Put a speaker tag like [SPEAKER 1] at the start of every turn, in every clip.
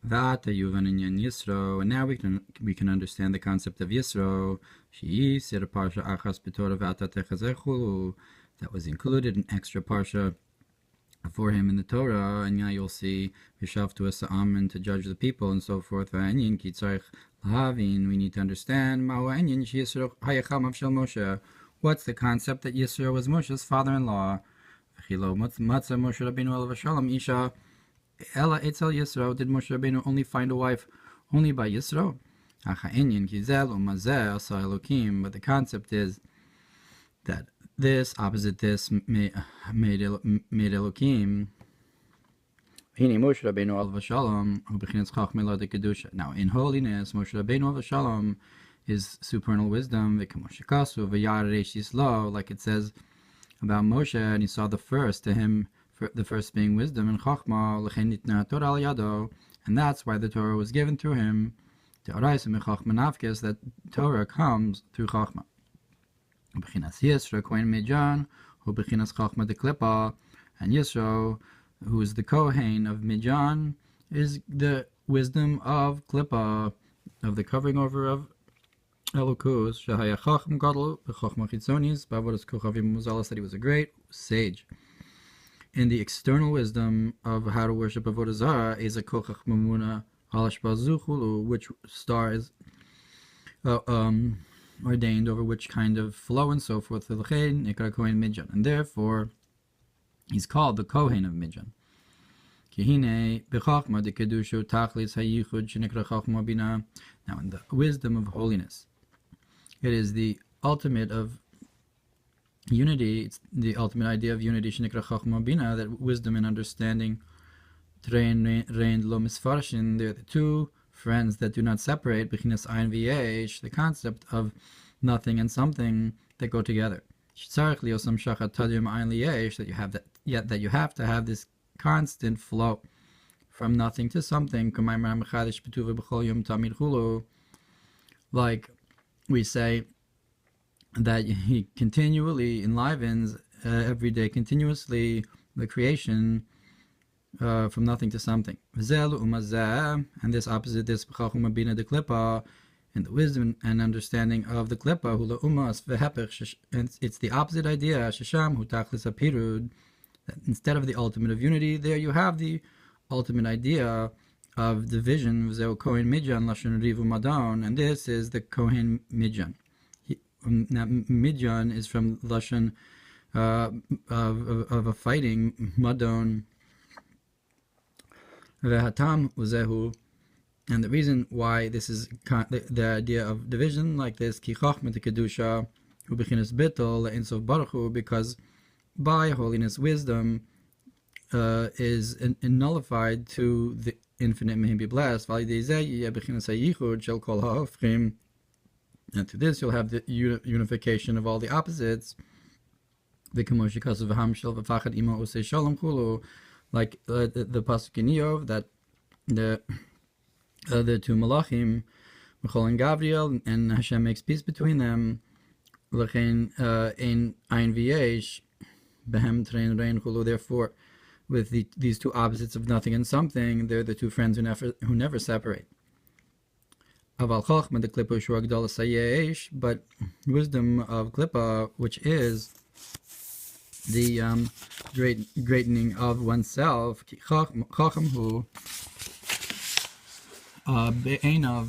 [SPEAKER 1] V'ata yuvan inyan Yisro, and now we can understand the concept of Yisro. She'yisir parsha achas b'Torah v'ata techazechulu, that was included in extra parsha for him in the Torah, and now you'll see Yishavtu as to judge the people and so forth. V'anyin ki tzarich lahavin, we need to understand Ma'u anyin she'Yisro hayacham av shel Moshe. What's the concept that Yisro was Moshe's father-in-law? V'chilo matzah Moshe Rabbeinu olav shalom isha Ella etzel Yisro, did Moshe Rabbeinu only find a wife only by Yisro? But the concept is that this opposite this made Elokim. Now in holiness, Moshe Rabbeinu olav shalom is supernal wisdom, like it says about Moshe, and he saw the first to him, the first being wisdom and Chachma, and that's why the Torah was given through him. That Torah comes through Chachma. And Yisro, who is the Kohen of Midjan, is the wisdom of Klippa, of the covering over of Elokus. That he was a great sage. In the external wisdom of how to worship Avodah Zarah is a kochach mamuna halashbazuchulu, which star is ordained over which kind of flow and so forth. And therefore, he's called the Kohen of Midjan. Now, in the wisdom of holiness, it is the ultimate of unity. It's the ultimate idea of unity, that wisdom and understanding, they're the two friends that do not separate, the concept of nothing and something that go together. That you have to have this constant flow from nothing to something, like we say that he continually enlivens every day, continuously, the creation from nothing to something. And this opposite, this in the wisdom and understanding of the Klippa, and it's the opposite idea, that instead of the ultimate of unity, there you have the ultimate idea of division, and this is the Kohen Midjan. Now, Midjan is from Lashon of a fighting, Madon, Vehatam Uzehu, and the reason why this is the idea of division like this, Ki Chachma Kedusha, Ubechinas Bitol, Insof Baruch Hu, because by holiness, wisdom is nullified to the infinite, may he be blessed. And to this, you'll have the unification of all the opposites. Like the pasuk in Yov, that the two malachim, Michal and Gabriel, and Hashem makes peace between them. Therefore, with these two opposites of nothing and something, they're the two friends who never separate. But wisdom of Klippa, which is the greatening of oneself,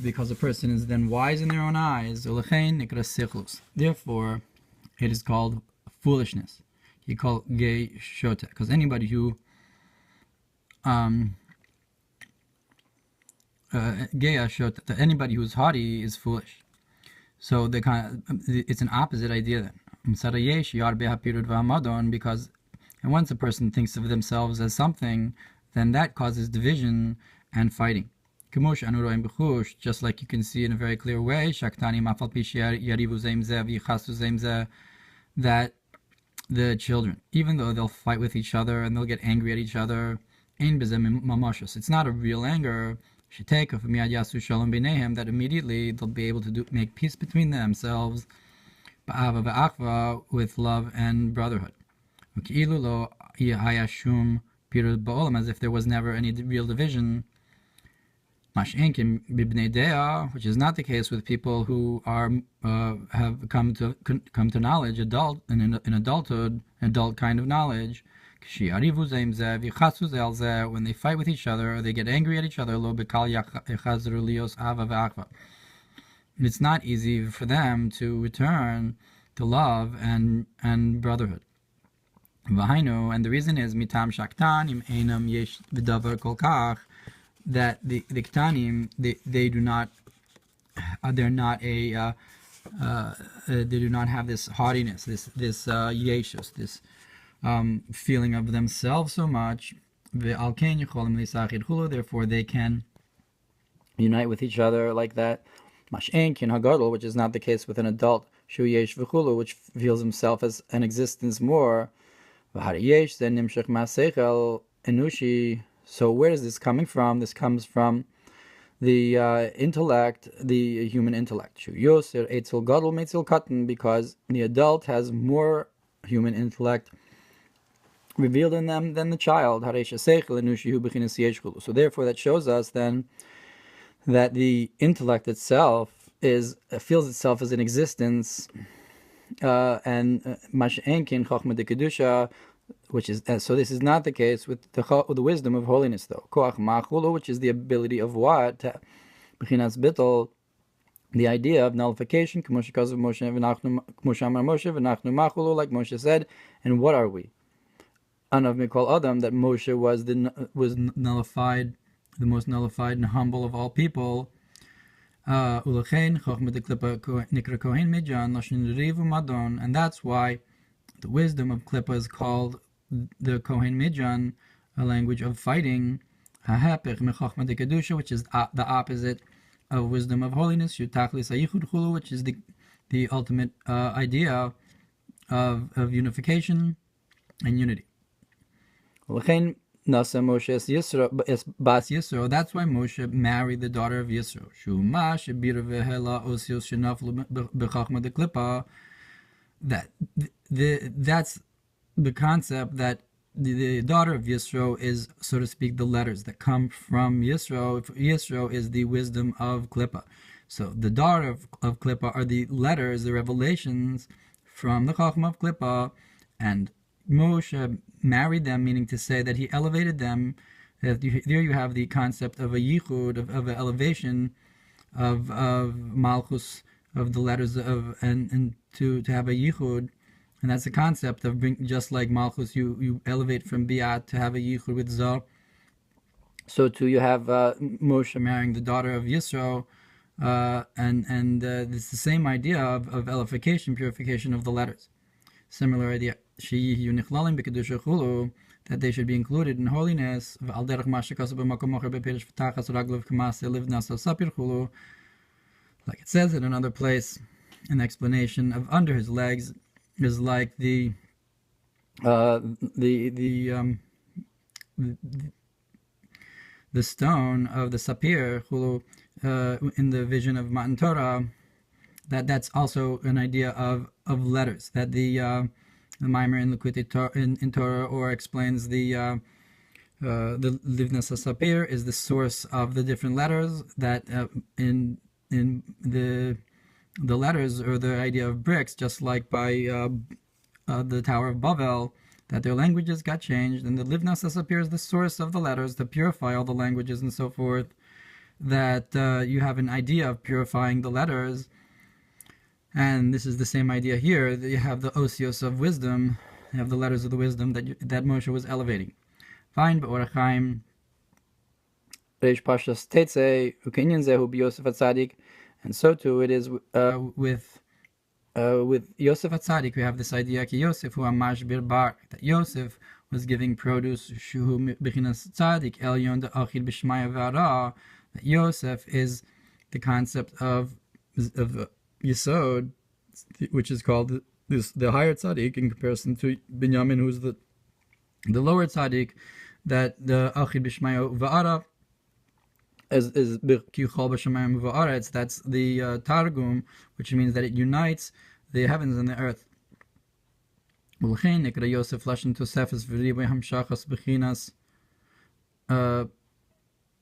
[SPEAKER 1] because a person is then wise in their own eyes, therefore it is called foolishness. He called gay shota, because anybody who anybody who's haughty is foolish. So it's an opposite idea then. Because and once a person thinks of themselves as something, then that causes division and fighting. Just like you can see in a very clear way, that the children, even though they'll fight with each other and they'll get angry at each other, it's not a real anger. That immediately they'll be able to make peace between themselves with love and brotherhood. As if there was never any real division. Mash'enkin b'bnei dea, which is not the case with people who are have come to knowledge, in adulthood, adult kind of knowledge. When they fight with each other, or they get angry at each other, it's not easy for them to return to love and brotherhood. And the reason is mitam shaktanim einam yesh v'davar kol kach, that the ktanim, they do not they're not a they do not have this haughtiness, this yeshus, this feeling of themselves so much. Therefore they can unite with each other like that. Mash'enkin hagadol, which is not the case with an adult, shu yesh v'chulu, which feels himself as an existence more. V'har then nimshach ma'aseichel enushi. So where is this coming from? This comes from the intellect, the human intellect. Shu yoser eitzel gadol meitzel katan, because the adult has more human intellect revealed in them than the child. So therefore that shows us then that the intellect itself feels itself as an existence, and mash'enkin chochma de kedusha, which is so. This is not the case with the wisdom of holiness, though. Koach machulu, which is the ability of what? B'chinas bittul, the idea of nullification. Like Moshe said, and what are we? Anav mikol adam, that Moshe was nullified, the most nullified and humble of all people. And that's why the wisdom of Klippa is called the Kohen Midjan, a language of fighting, which is the opposite of wisdom of holiness, which is the ultimate idea of unification and unity. That's why Moshe married the daughter of Yisro. That's the concept, that the daughter of Yisro is, so to speak, the letters that come from Yisro. Yisro is the wisdom of Klippa. So the daughter of Klippa are the letters, the revelations from the Chachma of Klippa, and Moshe married them, meaning to say that he elevated them. There you have the concept of a yichud, of an elevation of malchus, of the letters of, and to have a yichud, and that's the concept of just like malchus, you elevate from biat to have a yichud with zah. So too you have Moshe marrying the daughter of Yisro, and it's the same idea of elification, purification of the letters. Similar idea, that they should be included in holiness, like it says in another place, an explanation of under his legs is like the stone of the sapir in the vision of Matan Torah. That's also an idea of letters, that the Mamar in in Torah or explains the Livnas HaSapir is the source of the different letters, that in the letters, or the idea of bricks, just like by the Tower of Babel, that their languages got changed, and the Livnas HaSapir is the source of the letters to purify all the languages and so forth, that you have an idea of purifying the letters. And this is the same idea here, that you have the osios of wisdom, you have the letters of the wisdom that Moshe was elevating. Fine, but Orach Chaim, Reish Pashas Tetzei, Ukinyan Zehu B'Yosef HaTzadik, and so too it is with Yosef HaTzadik. We have this idea, Ki Yosef hu Amash Bir Bar, that Yosef was giving produce, Shuhu B'chinas Tzadik, Elyon De'achid B'Shmaya V'Ara, that Yosef is the concept of Yisod, which is called the higher tzaddik in comparison to Binyamin, who's the lower tzaddik, that the Achid B'Shmayo V'Ara is B'Kichol B'Shamayim V'Aretz. That's the Targum, which means that it unites the heavens and the earth. Ulchein Nikra Yosef Lashon Tosefes V'Ribay Hamshachas B'Chinas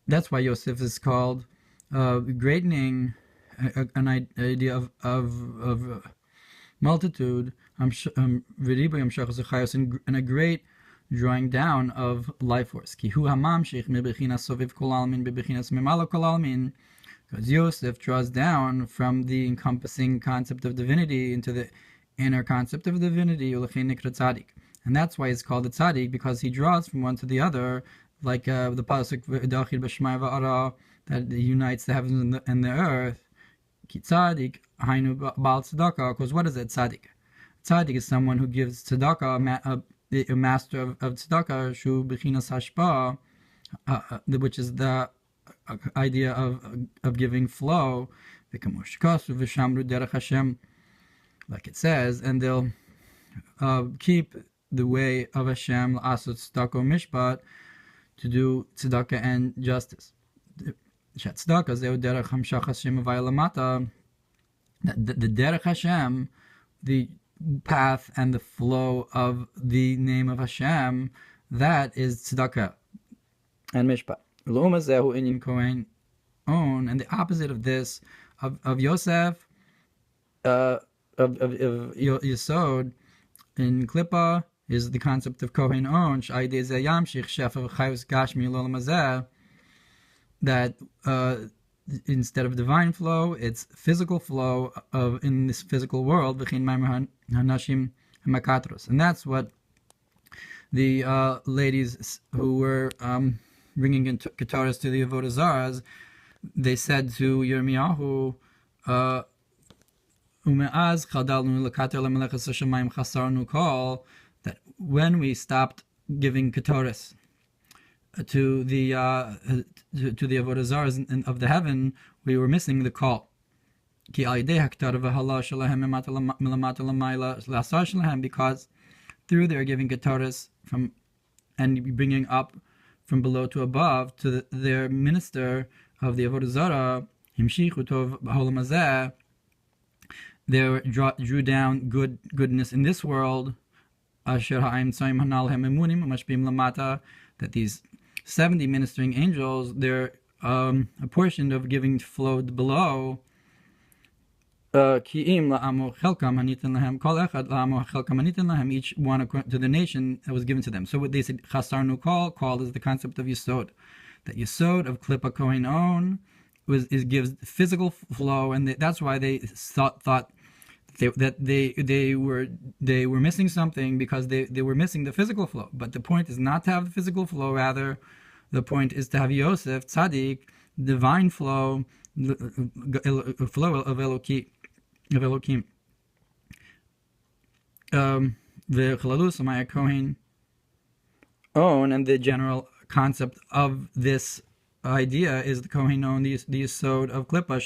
[SPEAKER 1] that's why Yosef is called greatening, an idea of multitude, and a great drawing down of life force. Because Yosef draws down from the encompassing concept of divinity into the inner concept of divinity, and that's why it's called the tzaddik, because he draws from one to the other, like the pasuk that unites the heavens and the earth. Tzaddik, because what is it? Tzaddik. Tzaddik is someone who gives tzedakah, a master of tzedakah, shu bechinas hashpa, which is the idea of giving flow, like it says, and they'll keep the way of Hashem, asot tzedakah mishpat, to do tzedakah and justice. The derech Hashem, the path and the flow of the name of Hashem, that is tzedakah and mishpat. And the opposite of this, of Yosef, of Yisod in Klippa, is the concept of Kohen On, that instead of divine flow, it's physical flow in this physical world, and that's what the ladies who were bringing in Hatorahs to the Avodah Zarahs, they said to Yirmiyahu, that when we stopped giving Hatorahs to the Avodah Zarahs of the heaven, we were missing the call. Because through their giving Hatorahs from and bringing up from below to above to their minister of the Avodah Zarah, they drew down goodness in this world, that these 70 ministering angels, they're apportioned of giving flowed below. Each one according to the nation that was given to them. So what they said, chasarnu call is the concept of Yisod. That Yisod of Klippa Kohen On gives physical flow, and that's why they thought that they were missing something, because they were missing the physical flow. But the point is not to have the physical flow, rather the point is to have Yosef, tzaddik, divine flow, flow of Elokim. The Kohen On, and the general concept of this idea is the Kohen On, the Yisod of Klippa,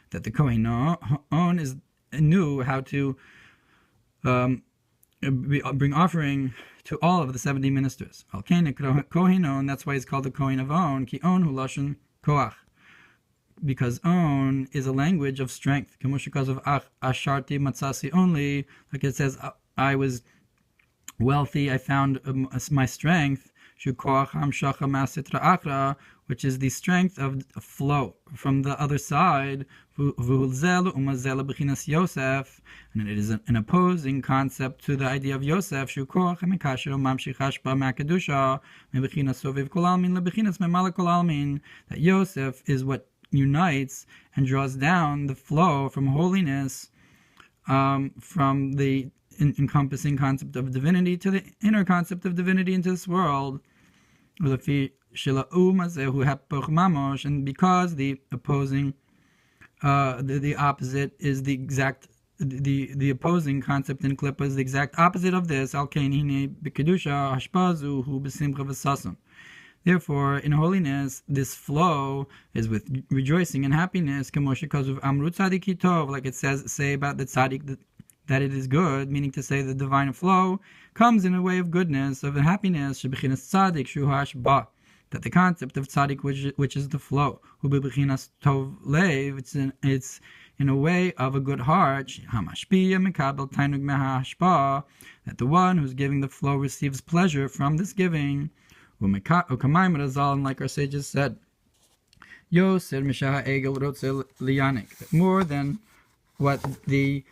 [SPEAKER 1] that the Kohen On knew how to bring offering to all of the 70 ministers. Kohen On, that's why he's called the Kohen of On, ki On hu lashon koach, because On is a language of strength. Because of asharti matzasi only, like it says, I was wealthy, I found my strength, which is the strength of flow from the other side, and it is an opposing concept to the idea of Yosef, that Yosef is what unites and draws down the flow from holiness, from the encompassing concept of divinity to the inner concept of divinity into this world. And because the opposing, the opposite is the exact, the opposing concept in Klippa is the exact opposite of this. Therefore, in holiness, this flow is with rejoicing and happiness, like it says, say about the tzaddik that it is good, meaning to say the divine flow comes in a way of goodness, of happiness, that the concept of tzaddik, which is the flow, it's in a way of a good heart, that the one who's giving the flow receives pleasure from this giving, Ukamayim Razal, and like our sages said, Yoser Mishaha Egel Rotzel Liyanik, more than what the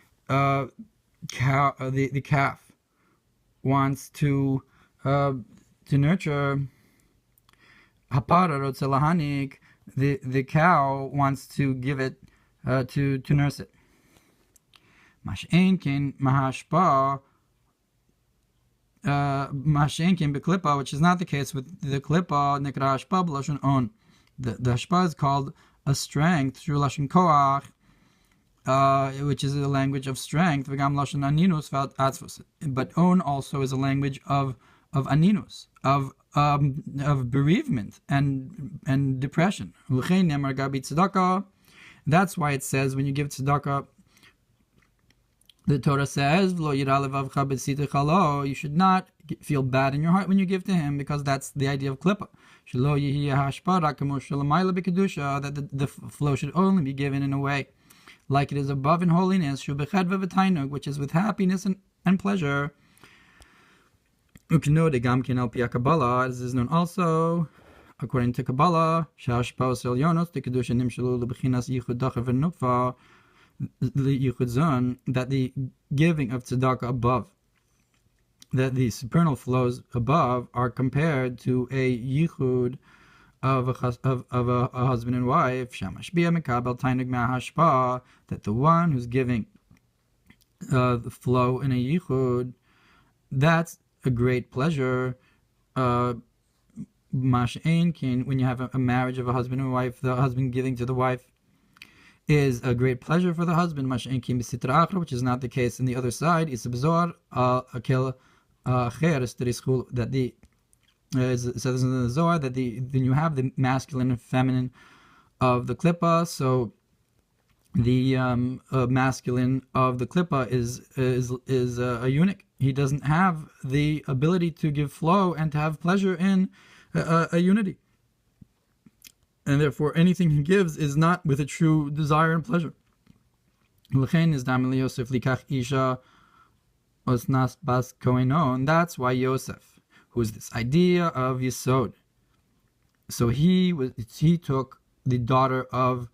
[SPEAKER 1] calf wants to nurture. Hapara Rotzel Lahanik, the cow wants to give it to nurse it. Mashenkin Mahashpa. Mashenkin Beklipa, which is not the case with the Klipa, Nikra Hashpa B'Lashon On. The Hashpa is called a strength through Lashon Koach, which is a language of strength, V'gam Lashon Aninus V'at Atzvus. But On also is a language of Aninus, of bereavement and depression. That's why it says when you give tzedakah, the Torah says, you should not feel bad in your heart when you give to him, because that's the idea of klipa. That the flow should only be given in a way like it is above in holiness, which is with happiness and pleasure. As is known also, according to Kabbalah, that the giving of tzedakah above, that the supernal flows above, are compared to a yichud of a husband and wife, that the one who's giving the flow in a yichud, that's a great pleasure. When you have a marriage of a husband and wife, the husband giving to the wife is a great pleasure for the husband, which is not the case in the other side. That the it says in the Zohar that then you have the masculine and feminine of the klipa. So the masculine of the klipa is a eunuch. He doesn't have the ability to give flow and to have pleasure in a unity. And therefore, anything he gives is not with a true desire and pleasure. And that's why Yosef, who is this idea of Yisod, so he took the daughter of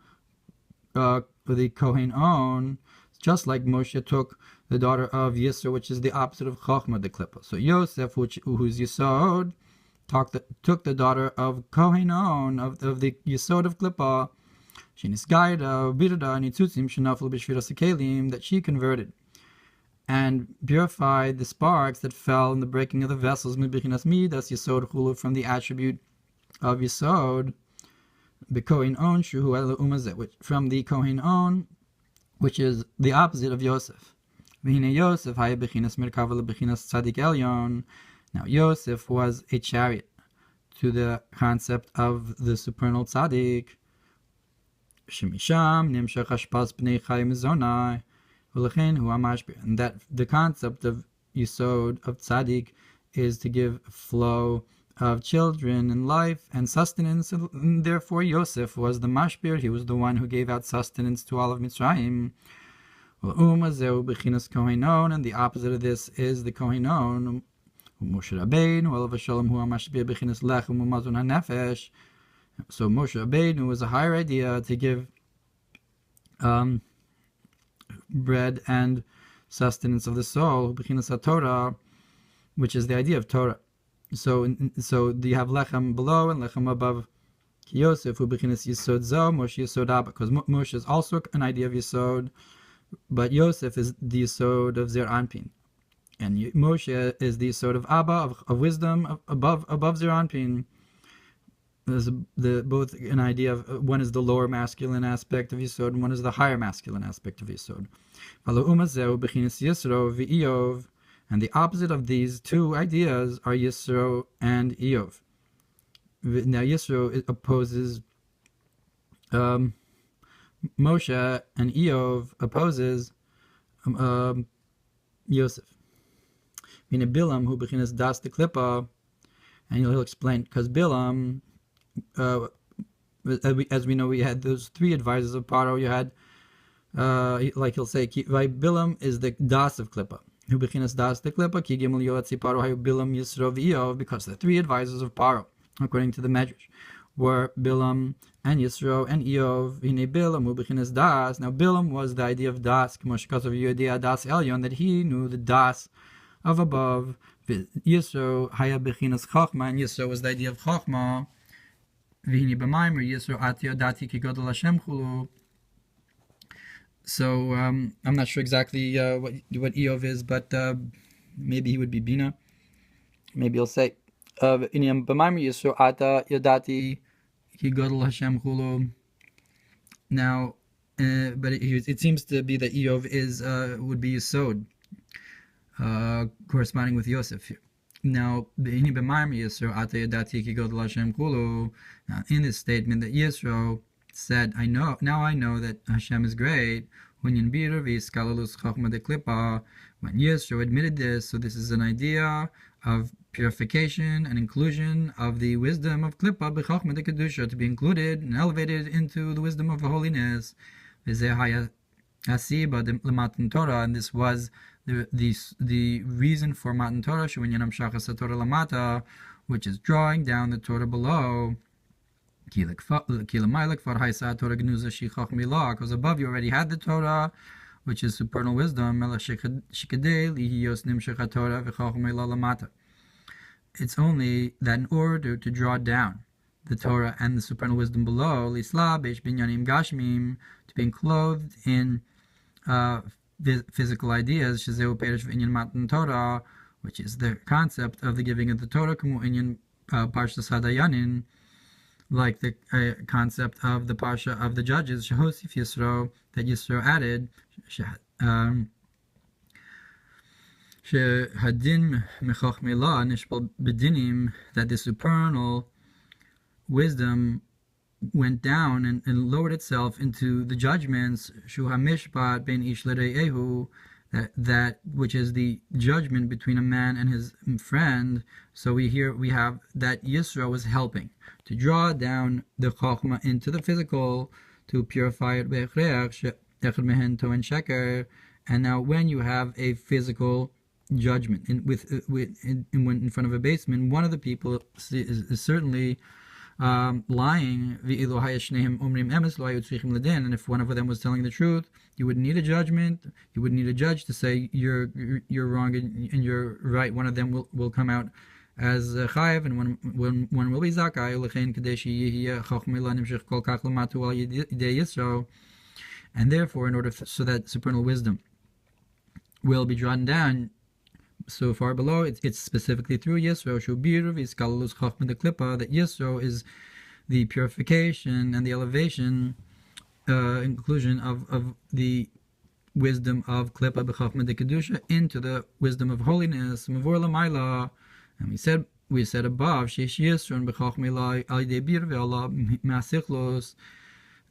[SPEAKER 1] the Kohen On, just like Moshe took the daughter of Yisro, which is the opposite of Chochmah, the Klippa. So Yosef, who's Yisod, took the daughter of Kohen On, of the Yisod of Klippa, that she converted and purified the sparks that fell in the breaking of the vessels from the attribute of Yisod, from the Kohen On, which is the opposite of Yosef. Now Yosef was a chariot to the concept of the supernal tzaddik. And that the concept of Yisod, of tzaddik, is to give flow of children and life and sustenance, and therefore Yosef was the mashpir. He was the one who gave out sustenance to all of Mitzrayim. And the opposite of this is the Kohen On. Moshe So Moshe Rabbeinu was a higher idea to give bread and sustenance of the soul, Bechinas Hatorah, which is the idea of Torah. So you have lechem below and lechem above. Yosef, who Bechinas Yisod Zo, Moshe Yisod Abba, because Moshe is also an idea of Yisod, but Yosef is the Yisod of Zer Anpin. And Moshe is the Yisod of Abba, of wisdom, above Zer Anpin. There's both an idea of one is the lower masculine aspect of Yisod, and one is the higher masculine aspect of Yisod. And the opposite of these two ideas are Yisro and Eov. Now Yisro opposes Moshe, and Eov opposes Yosef. Meaning Bilam, who bechinas das the klippa, and he'll explain, because Bilam, as we know, we had those three advisors of Paro. You had, like he'll say, Bilam is the das of klippa. Hu bechinas das de klipa ki gimel yoatzi paro hayu bilam Yisro v'Iyov, because the three advisors of Paro, according to the Medrash, were Bilam and Yisro and Iyov. Hine Bilam hu bechinas das. Now Bilam was the idea of das, k'moshkas of Yodea das elyon, that he knew the das of above. Yisro haya bechinas chachma, and Yisro was the idea of chachma. V'hine b'maimer Yisro atio dati ki godol Hashem chulu. So I'm not sure exactly what Iyov is, but maybe he would be Bina. Maybe he'll say, "Inyam b'maimer Yisro ata yodati ki godol Hashem chulu." Now, but it seems to be that Iyov is would be Yisod, corresponding with Yosef here. Now, in this statement that Yisro said, I know that Hashem is great. When Yisro admitted this, so this is an idea of purification and inclusion of the wisdom of Klippa b'chachma de kedusha, to be included and elevated into the wisdom of holiness. And this was the reason for Matan Torah, Hatorah, which is drawing down the Torah below. Because above you already had the Torah, which is supernal wisdom. It's only that in order to draw down the Torah and the supernal wisdom below, to be clothed in physical ideas, which is the concept of the giving of the Torah, like the concept of the Parsha of the Judges, Yisro, that Yisro added, that the supernal wisdom went down and lowered itself into the judgments, that which is the judgment between a man and his friend. So we have that Yisro was helping to draw down the Chokhmah into the physical, to purify it. And now when you have a physical judgment in front of a basement, one of the people is certainly lying, and if one of them was telling the truth, you wouldn't need a judgment. You wouldn't need a judge to say you're wrong and you're right. One of them will come out as chayiv, and one will be zakai. And therefore, in order so that supernal wisdom will be drawn down so far below, it's specifically through Yisro, that Yisro is the purification and the elevation, inclusion of the wisdom of Klippa b'chachma de kedusha into the wisdom of holiness. And we said above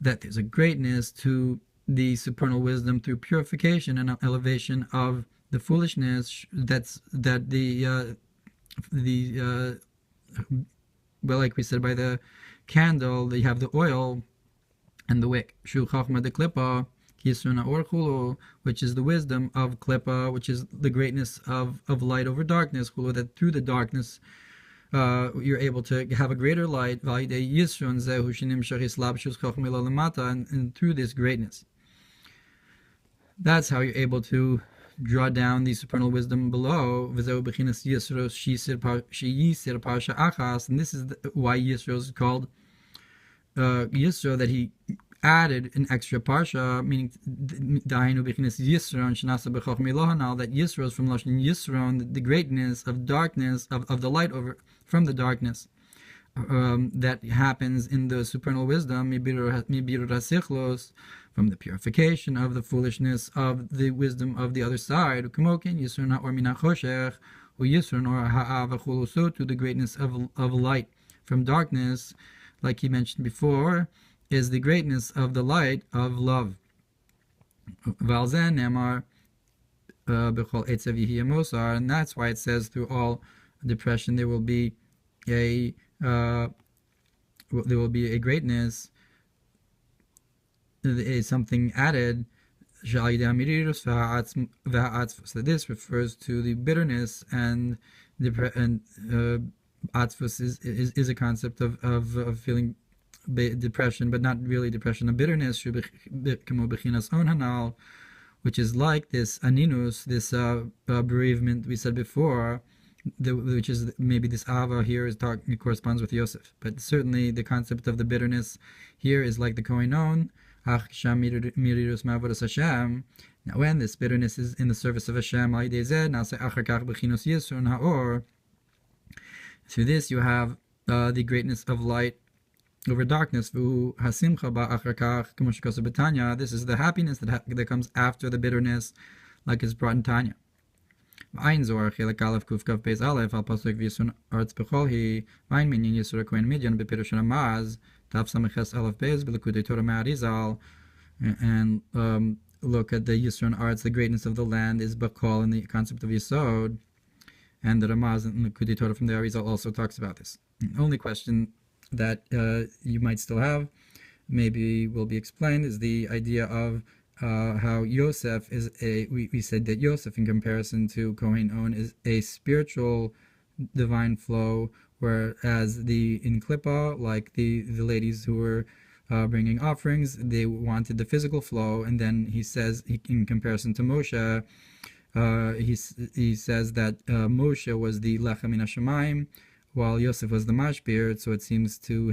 [SPEAKER 1] that there's a greatness to the supernal wisdom through purification and elevation of the foolishness. Well, like we said, by the candle, they have the oil and the wick. Shu chachma de klippa, kisuna or chulu, which is the wisdom of klippa, which is the greatness of light over darkness. Chulu, that through the darkness, you're able to have a greater light. And through this greatness, that's how you're able to draw down the supernal wisdom below. And this is why Yisro is called Yisro, that he added an extra parsha, meaning that Yisro is from Lashon Yisro, the greatness of darkness, of the light over from the darkness that happens in the supernal wisdom, from the purification of the foolishness of the wisdom of the other side, so to the greatness of light from darkness, like he mentioned before, is the greatness of the light of love. And that's why it says through all depression there will be a greatness, something added, So this refers to the bitterness, and atzvus is a concept of feeling depression, but not really depression, a bitterness, which is like this aninus, this bereavement we said before, which is maybe this ava here it corresponds with Yosef, but certainly the concept of the bitterness here is like the kohenon. Now when this bitterness is in the service of Hashem, through this you have the greatness of light over darkness. This is the happiness that comes after the bitterness, like it's brought in Tanya. Ein Zohar Chelek Aleph Kuf Kav Beis Aleph Al Pasuk V'Yisun Arts B'Chol Hi Vayin Minyan Yisro Kohen Midyan B'Pirush Ramaz Tav Samech Aleph Beis B'Likutei Torah Ma'arizal, and look at the Yisro and Arts. The greatness of the land is B'Chol in the concept of Yisod, and the Ramaz and Likutei Torah from the Arizal also talks about this. The only question that you might still have, maybe will be explained, is the idea of how Yosef is we said that Yosef in comparison to Kohen On is a spiritual divine flow, whereas in Klippa, like the ladies who were bringing offerings, they wanted the physical flow, and then he says in comparison to Moshe, he says that Moshe was the Lechem min Hashamayim, while Yosef was the mashbir. So it seems to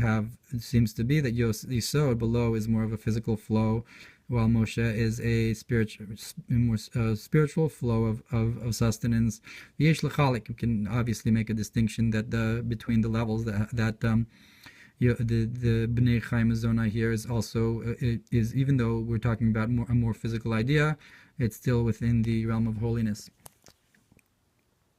[SPEAKER 1] be that Yisod below is more of a physical flow, while Moshe is a spiritual flow of sustenance. Yesh l'chalik, you can obviously make a distinction that between the levels that the Bnei Chaim Zona here is also is, even though we're talking about a more physical idea, it's still within the realm of holiness.